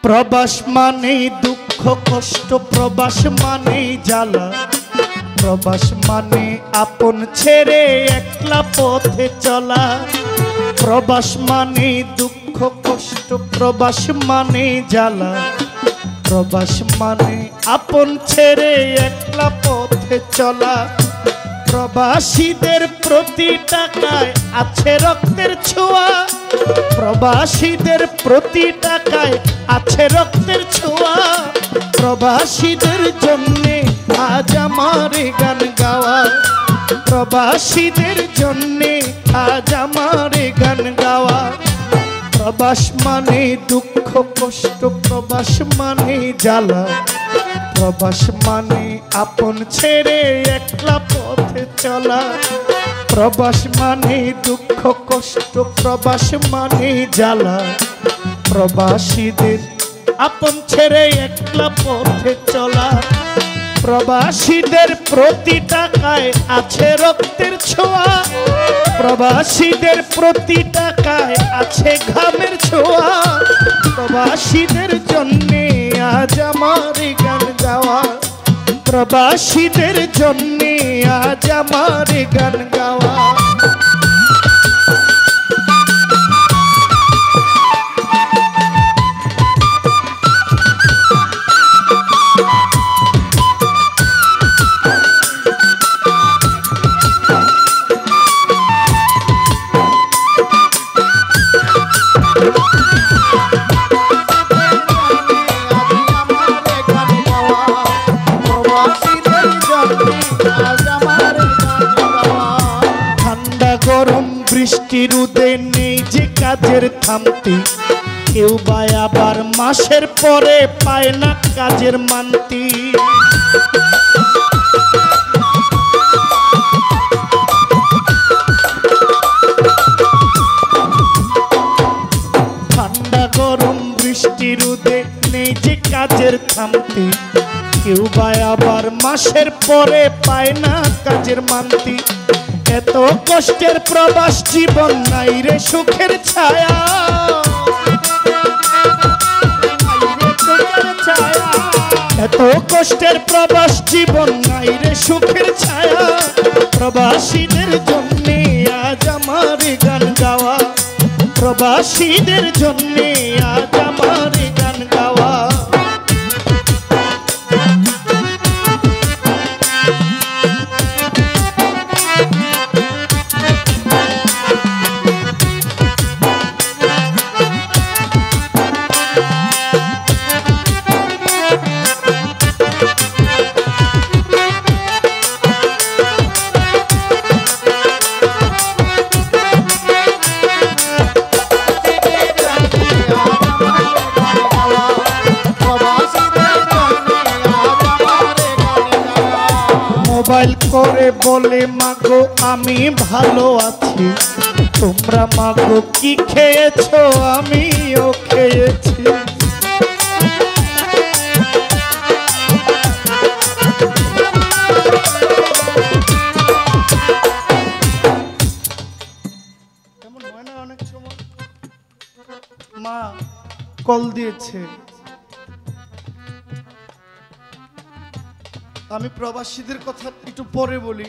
প্রবাস মানেই দুঃখ কষ্ট, প্রবাস মানেই জ্বালা, প্রবাস মানে আপন ছেড়ে একলা পথে চলা। প্রবাস মানে দুঃখ কষ্ট, প্রবাস মানে জ্বালা, প্রবাস মানে আপন ছেড়ে একলা পথে চলা। প্রবাসীদের প্রতি টাকায় আছে রক্তের ছোঁয়া, প্রবাসীদের প্রতি টাকায় আছে রক্তের ছোঁয়া। প্রবাসীদের জন্যে আজ আমার গান গাওয়া, প্রবাসীদের জন্যে আজ আমার গান গাওয়া। প্রবাস মানে দুঃখ কষ্ট, প্রবাস মানে জ্বালা, প্রবাস মানে আপন ছেড়ে একলা পথে চলা। প্রবাস মানে দুঃখ কষ্ট, প্রবাস মানে জ্বালা, প্রবাসীদের আপন ছেড়ে একলা পথে চলা। প্রবাসীদের প্রতি টাকায় আছে রক্তের ছোঁয়া, প্রবাসীদের প্রতি টাকায় আছে ঘামের ছোঁয়া। প্রবাসীদের জন্যে আজ আমার গান গাওয়া, প্রবাসীদের জন্যে আজ আমার গান গাওয়া। বৃষ্টি রোদে নেই যে কাজের থামতি, কেউ বা আবার মাসের পরে পায় না কাজের মানতি। ঠান্ডা গরম বৃষ্টি রোদে নেই যে কাজের থামতি, কেউ বা আবার মাসের পরে পায় না কাজের মানতি। এত কষ্টের প্রবাস জীবন নাই রে সুখের ছায়া, এত কষ্টের প্রবাস জীবন নাই রে সুখের ছায়া। প্রবাসীদের জন্যে আজ আমার গান গাওয়া, প্রবাসীদের জন্যে আজ আমার গান গাওয়া। মোবাইল করে বলে মাগো আমি ভালো আছি, তোমরা মাগো কি খেয়েছো আমিও খেয়েছি। এমন হয় না অনেক সময় মা কল দিয়েছে, আমি প্রবাসীদের কথা একটু পরে বলি,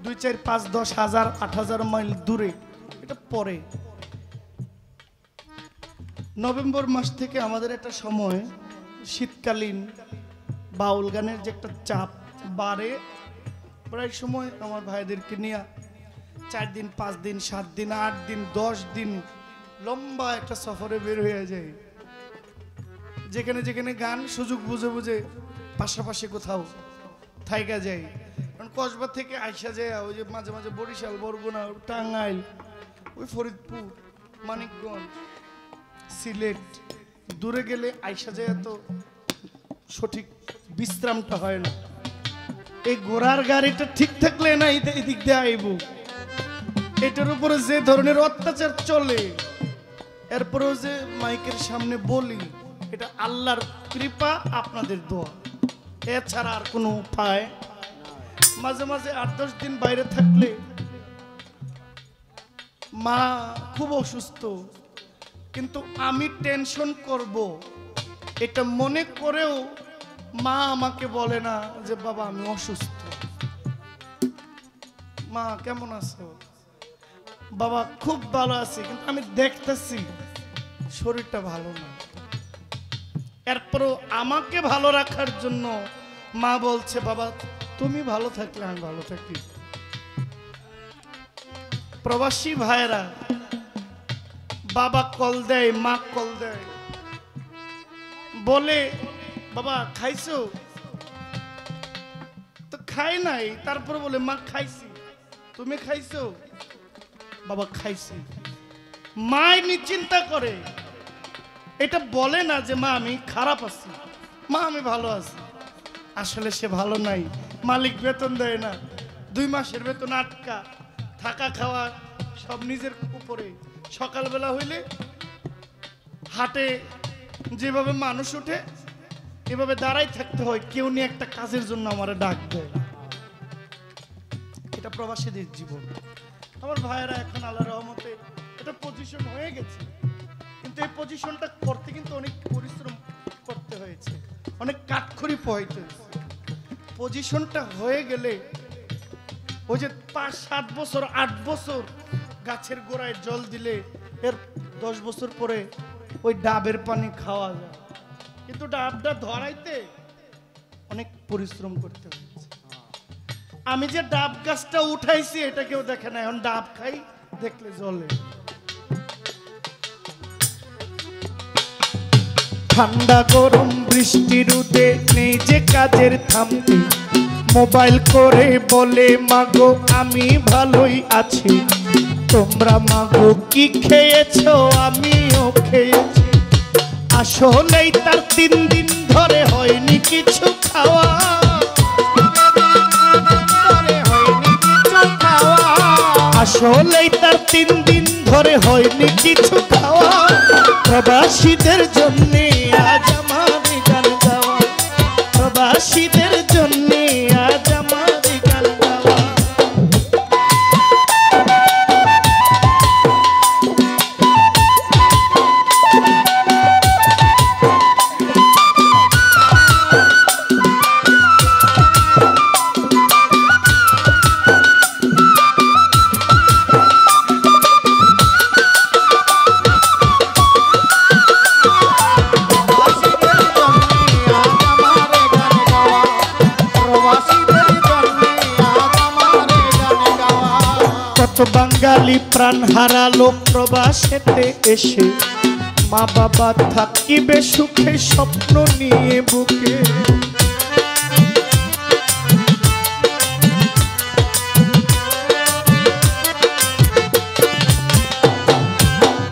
2, 4, 5, 10 হাজার 8,000 মাইল দূরে, এটা পরে। নভেম্বর মাস থেকে আমাদের একটা সময় শীতকালীন বাউল গানের যে একটা চাপ বাড়ে, প্রায় সময় আমার ভাইদেরকে নিয়ে 4 দিন 5 দিন 7 দিন 8 দিন 10 দিন লম্বা একটা সফরে বের হয়ে যায়, যেখানে যেখানে গান সুযোগ বুঝে বুঝে পাশাপাশি কোথাও থাইকা যায়। কারণ কসবা থেকে আইসা যায় ওই যে মাঝে মাঝে বরিশাল, বরগুনা, টাঙ্গাইল, ওই ফরিদপুর, মানিকগঞ্জ, সিলেট দূরে গেলে আইসা যায়, তো সঠিক বিশ্রামটা হয় না। এই ঘোড়ার গাড়িটা ঠিক থাকলে না এদিক দিয়ে আইব, এটার উপরে যে ধরনের অত্যাচার চলে, এরপরেও যে মাইকের সামনে বলি, এটা আল্লাহর কৃপা, আপনাদের দোয়া, এছাড়া আর কোনো উপায়। মাঝে মাঝে 8-10 দিন বাইরে থাকলে মা খুব অসুস্থ, কিন্তু আমি টেনশন করব এটা মনে করেও মা আমাকে বলে না যে বাবা আমি অসুস্থ, মা কেমন আছো? বাবা খুব ভালো আছি, কিন্তু আমি দেখতেছি শরীরটা ভালো না। এরপরও আমাকে ভালো রাখার জন্য মা বলছে বাবা তুমি ভালো থাকলে আমি ভালো থাকি। প্রবাসী ভাইরা বাবা কল দেয়, মা কল দেয়, বলে বাবা খাইছো? তো খাই নাই, তারপরে বলে মা খাইছি। তুমি খাইছো? বাবা খাইছি। মা চিন্তা করে, এটা বলে না যে মা আমি খারাপ আছি, মা আমি ভালো আছি। আসলে সে ভালো নাই, মালিক বেতন দেয় না, 2 মাসের বেতন আটকা, থাকা খাওয়া সব নিজের উপরে। সকালবেলা হইলে হাটে যেভাবে মানুষ ওঠে এভাবে দাঁড়াই থাকতে হয়, কেউ নিয়ে একটা কাজের জন্য আমার ডাক দেয়। এটা প্রবাসীদের জীবন। আমার ভাইয়েরা এখন আল্লাহর রহমতে এটা পজিশন হয়ে গেছে, কিন্তু এই পজিশনটা করতে কিন্তু অনেক পরিশ্রম করতে হয়েছে, অনেক কাঠখড়ি পোহাইতে হয়েছে। পজিশনটা হয়ে গেলে ওই যে 5-7 বছর 8 বছর গাছের গোড়ায় জল দিলে এর 10 বছর পরে ওই ডাবের পানি খাওয়া যায়, কিন্তু ডাবটা ধরাইতে অনেক পরিশ্রম করতে হয়েছে। আমি যে ডাব গাছটা উঠাইছি এটা কেউ দেখে না, এখন ডাব খাই দেখলে জলে। ঠান্ডা গরম বৃষ্টি রোদে নেই যে কাজের থামতে, মোবাইল করে বলে মাগো আমি ভালোই আছি, তোমরা মাগো কি খেয়েছো? আমিও খেয়েছি। আসলেই তার 3 দিন ধরে হয়নি কিছু খাওয়া, আসলেই তার 3 দিন ধরে হয়নি কিছু খাওয়া। প্রবাসীদের জন্য আজ আমার গান গাওয়া, প্রবাসীদের জন্য আজ আমার গান গাওয়া। বাঙালি প্রাণ হারালো প্রবাসেতে এসে, মা বাবা থাকিবে সুখে স্বপ্ন নিয়ে বুকে।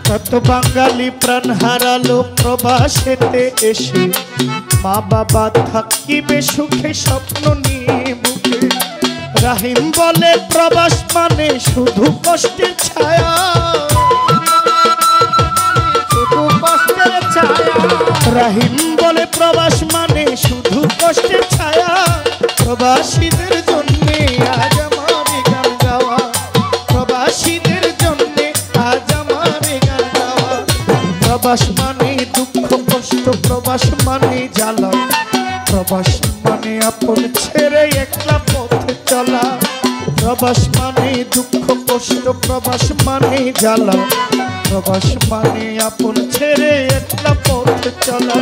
কত বাঙালি প্রাণ হারালো প্রবাসেতে এসে, মা বাবা থাকিবে সুখে স্বপ্ন নিয়ে বুকে। রাহিম বলে প্রবাস মানে শুধু কষ্টের ছায়া, শুধু কষ্টের ছায়া। রাহিম বলে প্রবাস মানে শুধু কষ্টের ছায়া। প্রবাসীদের জন্য আজ আমার গান গাওয়া, প্রবাসীদের জন্য আজ আমার গান গাওয়া। প্রবাস মানে দুঃখ কষ্ট, প্রবাস মানে জ্বালা, প্রবাস মানে আপন ছেড়ে একলা পথে চলা। প্রবাস মানে দুঃখ কষ্ট, প্রবাস মানে জ্বালা, প্রবাস মানে আপন ছেড়ে একলা পথে চলা।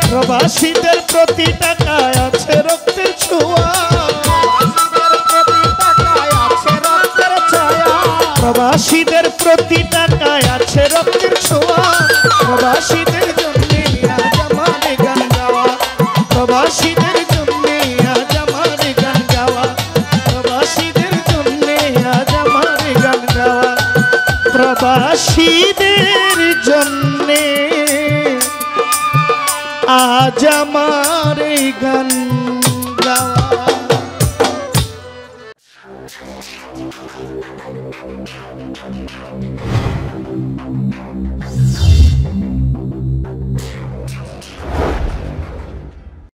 প্রবাসীদের প্রতি টাকায় আছে রক্তের ছোঁয়া, প্রবাসীদের প্রতি টাকায় আছে রক্তের ছোঁয়া। প্রবাসীদের জন্য আজ আমার গান গাওয়া, প্রবাসীদের জন্য আজ আমার গান গাওয়া, প্রবাসীদের জন্য আজ আমার গান গাওয়া, প্রবাসীদের জন্য আজ আমার গান গাওয়া।